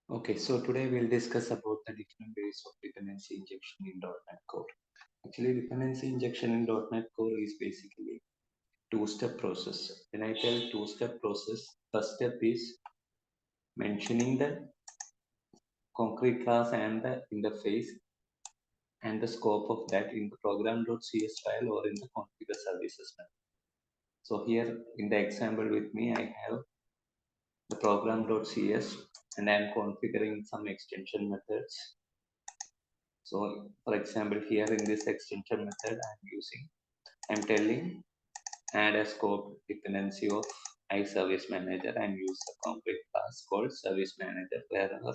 Okay, so today we'll discuss about the different ways of dependency injection in .NET Core. Actually, dependency injection in .NET Core is basically two-step process. When I tell two-step process, first step is mentioning the concrete class and the interface and the scope of that in the program.cs file or in the configure services method. So here in the example with me, I have the program.cs and I am configuring some extension methods. So for example, here in this extension method, I'm telling add a scope dependency of iService Manager and use a concrete class called Service Manager wherever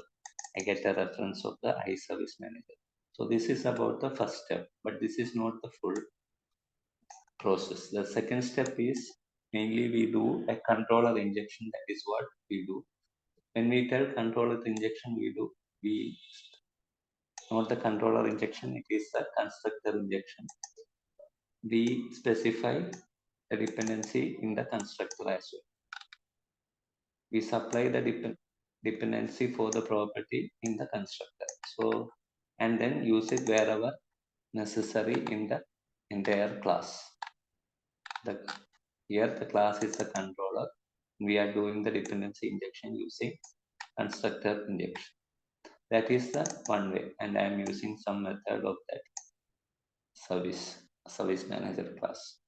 I get a reference of the iService Manager. So this is about the first step, but this is not the full process. The second step is mainly we do a controller injection. That is what we do. When we tell controller injection, we not the controller injection, it is the constructor injection. We specify the dependency in the constructor as well. We supply the dependency for the property in the constructor. So, and then use it wherever necessary in the entire class. Here the class is the controller. We are doing the dependency injection using constructor injection. That is the one way, and I am using some method of that service manager class.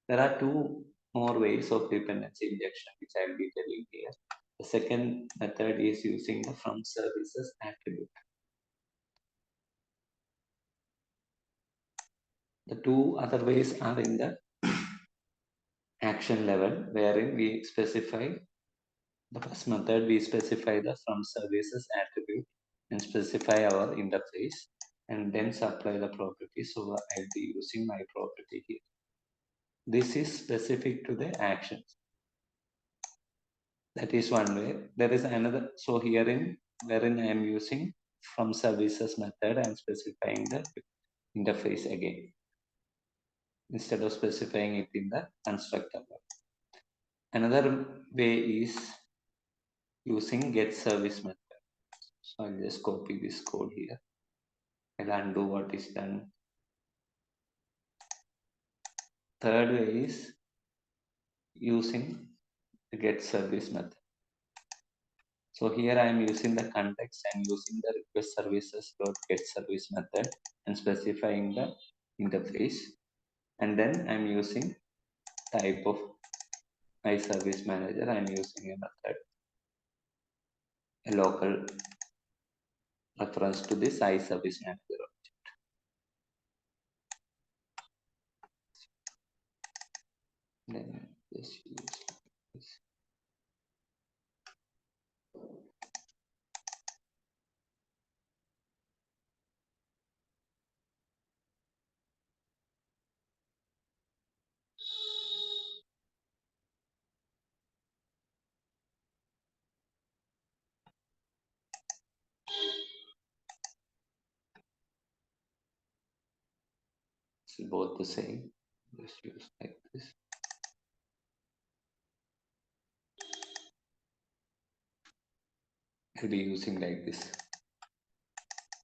There are two more ways of dependency injection which I will be telling here. The second method is using the FromServices attribute. The two other ways are in the action level, wherein we specify the first method, we specify the FromServices attribute and specify our interface and then supply the property. So I'll be using my property here. This is specific to the actions. That is one way. There is another. So herein, wherein I am using FromServices method and specifying the interface again instead of specifying it in the constructor. Another way is using GetService method. So I'll just copy this code here. I'll undo what is done. Third way is using the GetService method. So here I am using the context and using the RequestServices.GetService method and specifying the interface. And then I'm using type of iService Manager. I'm using a method, a local reference to this iService Manager object. Then just use this. It's both the same. Just use like this. I'll be using like this.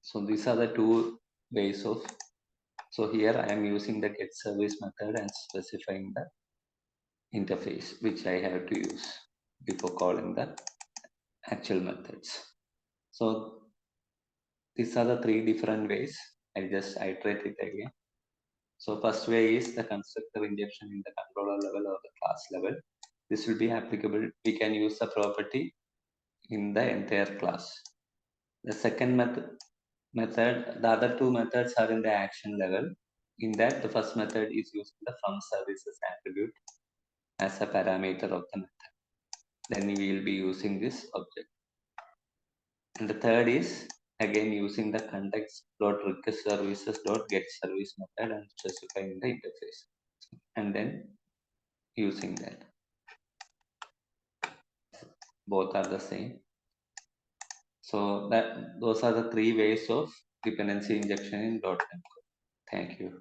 So these are the two ways of. So here I am using the GetService method and specifying the interface which I have to use before calling the actual methods. So these are the three different ways. I'll just iterate it again. So first way is the constructor injection in the controller level or the class level. This will be applicable. We can use the property in the entire class. The second method, the other two methods are in the action level. In that, the first method is using the FromServices attribute as a parameter of the method. Then we will be using this object. And the third is again using the context.RequestServices.GetService method and specifying the interface. And then using that. Both are the same. So those are the three ways of dependency injection in .NET. Thank you.